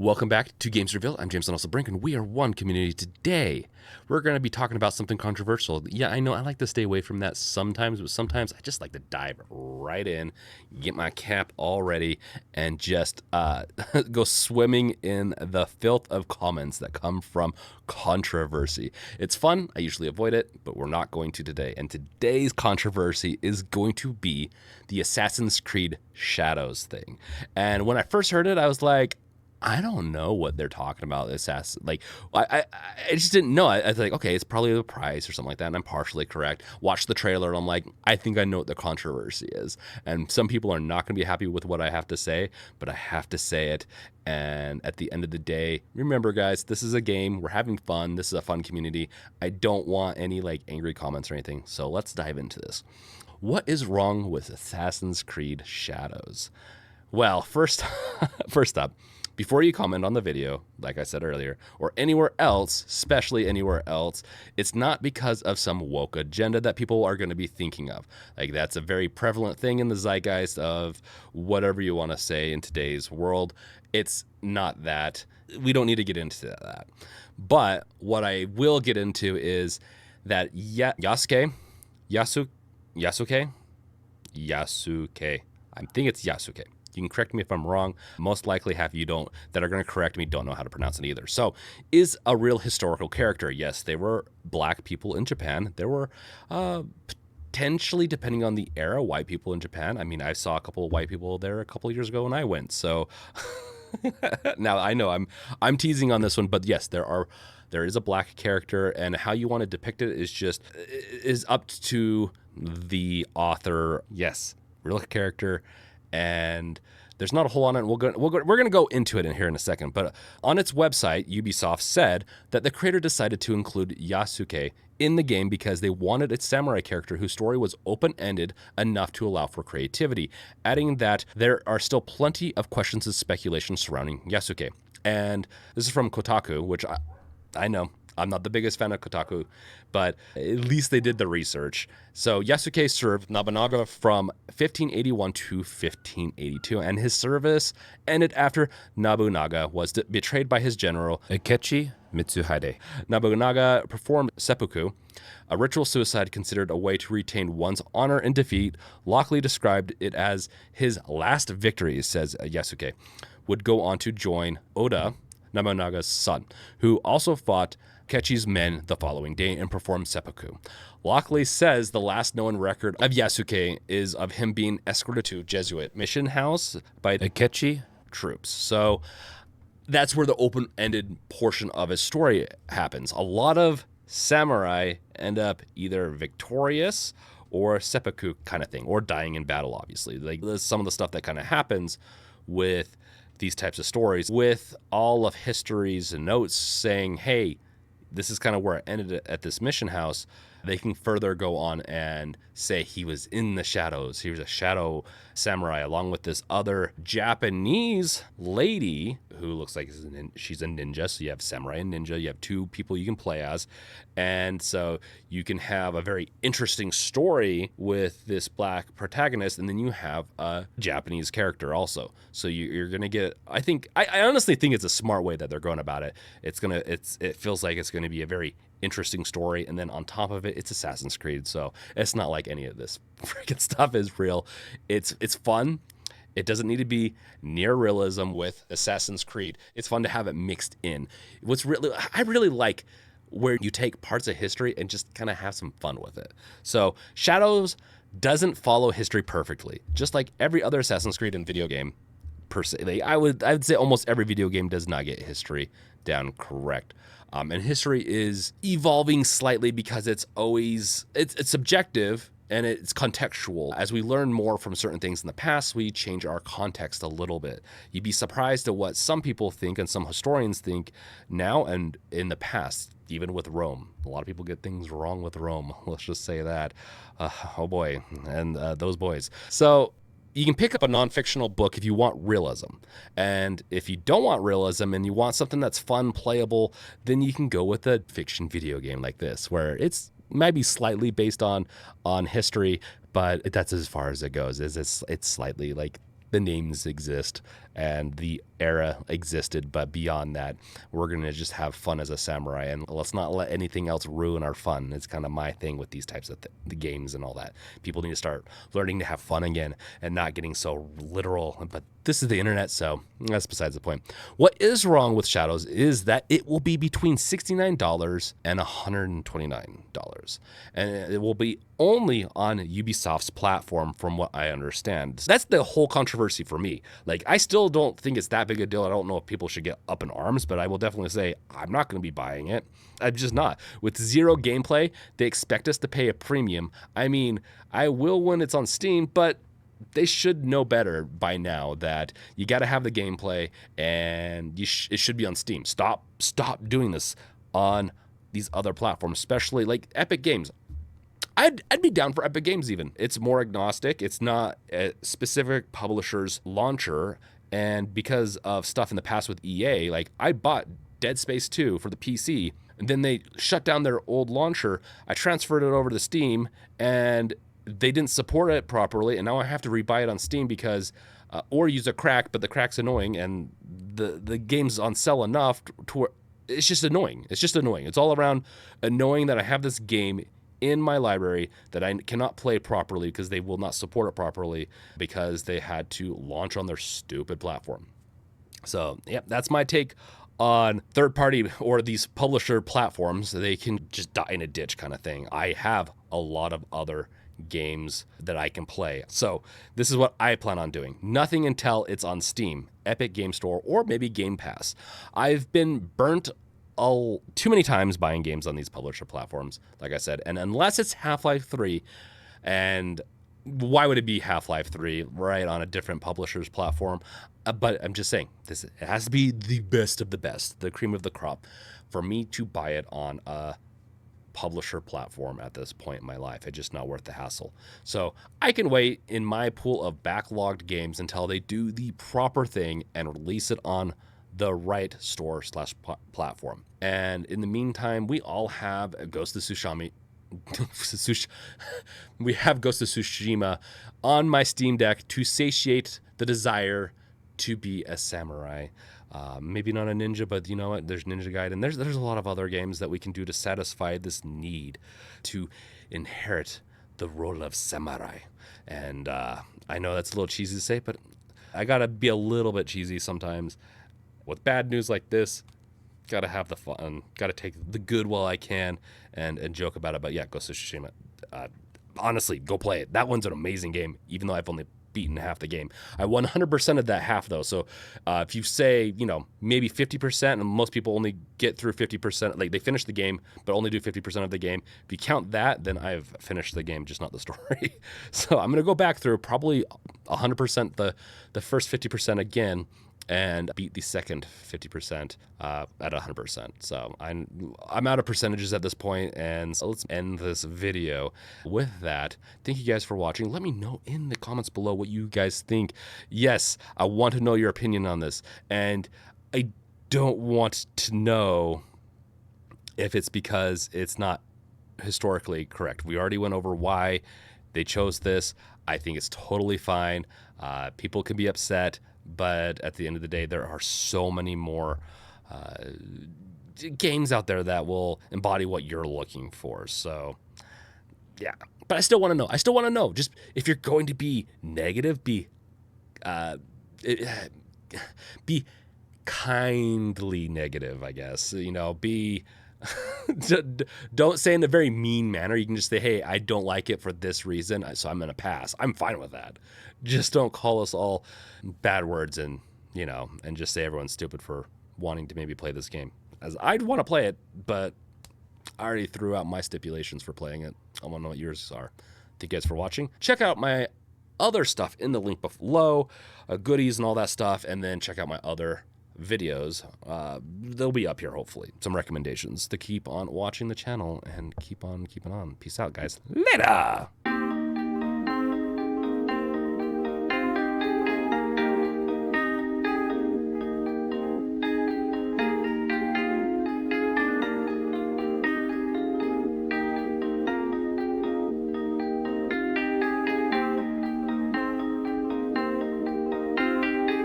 Welcome back to Games Reveal. I'm James and also Brink, and we are one community. Today, we're going to be talking about something controversial. Yeah, I know I like to stay away from that sometimes, but sometimes I just like to dive right in, get my cap all ready, and just go swimming in the filth of comments that come from controversy. It's fun. I usually avoid it, but we're not going to today. And today's controversy is going to be the Assassin's Creed Shadows thing. And when I first heard it, I was like, I don't know what they're talking about. I just didn't know. I was like, okay, it's probably the price or something like that, and I'm partially correct. Watch the trailer, and I'm like, I think I know what the controversy is. And some people are not going to be happy with what I have to say, but I have to say it. And at the end of the day, remember, guys, this is a game. We're having fun. This is a fun community. I don't want any angry comments or anything. So let's dive into this. What is wrong with Assassin's Creed Shadows? Well, first up, before you comment on the video, like I said earlier, or anywhere else, especially anywhere else, it's not because of some woke agenda that people are going to be thinking of. Like, that's a very prevalent thing in the zeitgeist of whatever you want to say in today's world. It's not that. We don't need to get into that. But what I will get into is that Yasuke, I think it's Yasuke. You can correct me if I'm wrong. Most likely half of you that are going to correct me don't know how to pronounce it either. So, is a real historical character. Yes, there were black people in Japan. There were potentially, depending on the era, white people in Japan. I mean, I saw a couple of white people there a couple of years ago when I went. So now I know I'm teasing on this one, but yes, there is a black character, and how you want to depict it is up to the author. Yes, real character. And there's not a whole lot on it. We're going to go into it in here in a second. But on its website, Ubisoft said that the creator decided to include Yasuke in the game because they wanted a samurai character whose story was open-ended enough to allow for creativity, adding that there are still plenty of questions and speculation surrounding Yasuke. And this is from Kotaku, which I know. I'm not the biggest fan of Kotaku, but at least they did the research. So Yasuke served Nobunaga from 1581 to 1582, and his service ended after Nobunaga was betrayed by his general Akechi Mitsuhide. Nobunaga performed seppuku, a ritual suicide considered a way to retain one's honor in defeat. Lockley described it as his last victory, says Yasuke, would go on to join Oda, Nobunaga's son, who also fought Akechi's men the following day and performed seppuku. Lockley says the last known record of Yasuke is of him being escorted to Jesuit mission house by Akechi troops. So that's where the open-ended portion of his story happens. A lot of samurai end up either victorious or seppuku kind of thing, or dying in battle, obviously. Like, some of the stuff that kind of happens with these types of stories, with all of history's notes saying, hey, this is kind of where it ended at this mission house. They can further go on and say he was in the shadows. He was a shadow samurai along with this other Japanese lady who looks like she's a ninja. So you have samurai and ninja. You have two people you can play as. And so you can have a very interesting story with this black protagonist, and then you have a Japanese character also. So you're going to get, I honestly think it's a smart way that they're going about it. It feels like it's going to be a very interesting story, and then on top of it, it's Assassin's Creed, so it's not like any of this freaking stuff is real. It's fun. It doesn't need to be near realism with Assassin's Creed. It's fun to have it mixed in. I really like where you take parts of history and just kind of have some fun with it. So Shadows doesn't follow history perfectly, just like every other Assassin's Creed and video game per se. I would say almost every video game does not get history down correct. And history is evolving slightly because it's subjective and it's contextual. As we learn more from certain things in the past, we change our context a little bit. You'd be surprised at what some people think and some historians think now and in the past, even with Rome. A lot of people get things wrong with Rome. Let's just say that. Oh boy, and those boys. So you can pick up a non-fictional book if you want realism. And if you don't want realism and you want something that's fun, playable, then you can go with a fiction video game like this, where it's might be slightly based on history, but that's as far as it goes. It's slightly like the names exist and the era existed, but beyond that, we're going to just have fun as a samurai, and let's not let anything else ruin our fun. It's kind of my thing with these types of the games and all that. People need to start learning to have fun again and not getting so literal. But this is the internet, so that's besides the point. What is wrong with Shadows is that it will be between $69 and $129, and it will be only on Ubisoft's platform, from what I understand. That's the whole controversy for me. Like, I still don't think it's that big a deal. I don't know if people should get up in arms, but I will definitely say I'm not going to be buying it. I'm just not. With zero gameplay, they expect us to pay a premium. I mean, I will when it's on Steam, but they should know better by now that you got to have the gameplay, and it should be on Steam. Stop doing this on these other platforms, especially like Epic Games. I'd be down for Epic Games even. It's more agnostic. It's not a specific publisher's launcher, and because of stuff in the past with EA, like I bought Dead Space 2 for the PC, and then they shut down their old launcher. I transferred it over to Steam, and they didn't support it properly, and now I have to rebuy it on Steam because, or use a crack, but the crack's annoying, and the game's on sale enough to where it's just annoying. It's just annoying. It's all around annoying that I have this game in my library that I cannot play properly because they will not support it properly because they had to launch on their stupid platform. So, yeah, that's my take on third party or these publisher platforms. They can just die in a ditch kind of thing. I have a lot of other games that I can play. So this is what I plan on doing. Nothing until it's on Steam, Epic Game Store, or maybe Game Pass. I've been burnt too many times buying games on these publisher platforms, like I said, and unless it's Half-Life 3, and why would it be Half-Life 3 right on a different publisher's platform? But I'm just saying, it has to be the best of the best, the cream of the crop, for me to buy it on a publisher platform at this point in my life. It's just not worth the hassle. So I can wait in my pool of backlogged games until they do the proper thing and release it on the right store / platform. And in the meantime, we all have Ghost of Tsushima. We have Ghost of Tsushima on my Steam Deck to satiate the desire to be a samurai. Maybe not a ninja, but you know what? There's Ninja Gaiden. There's a lot of other games that we can do to satisfy this need to inherit the role of samurai. And I know that's a little cheesy to say, but I gotta be a little bit cheesy sometimes. With bad news like this, gotta have the fun, gotta take the good while I can, and joke about it. But yeah, Ghost of Tsushima. Honestly, go play it. That one's an amazing game, even though I've only beaten half the game. I 100% of that half though. So if you say, maybe 50%, and most people only get through 50%, like they finish the game, but only do 50% of the game. If you count that, then I've finished the game, just not the story. So I'm going to go back through probably 100% the first 50% again, and beat the second 50% at 100%. So I'm out of percentages at this point, and so let's end this video with that. Thank you guys for watching. Let me know in the comments below what you guys think. Yes, I want to know your opinion on this, and I don't want to know if it's because it's not historically correct. We already went over why they chose this. I think it's totally fine. People can be upset, but at the end of the day, there are so many more games out there that will embody what you're looking for. So, yeah. But I still want to know. I still want to know. Just if you're going to be negative, be kindly negative, I guess. Be... Don't say in a very mean manner. You can just say, hey, I don't like it for this reason, so I'm going to pass. I'm fine with that. Just don't call us all bad words and just say everyone's stupid for wanting to maybe play this game. As I'd want to play it, but I already threw out my stipulations for playing it. I want to know what yours are. Thank you guys for watching. Check out my other stuff in the link below, goodies and all that stuff, and then check out my other videos. They'll be up here, hopefully. Some recommendations to keep on watching the channel and keep on keeping on. Peace out, guys. Later!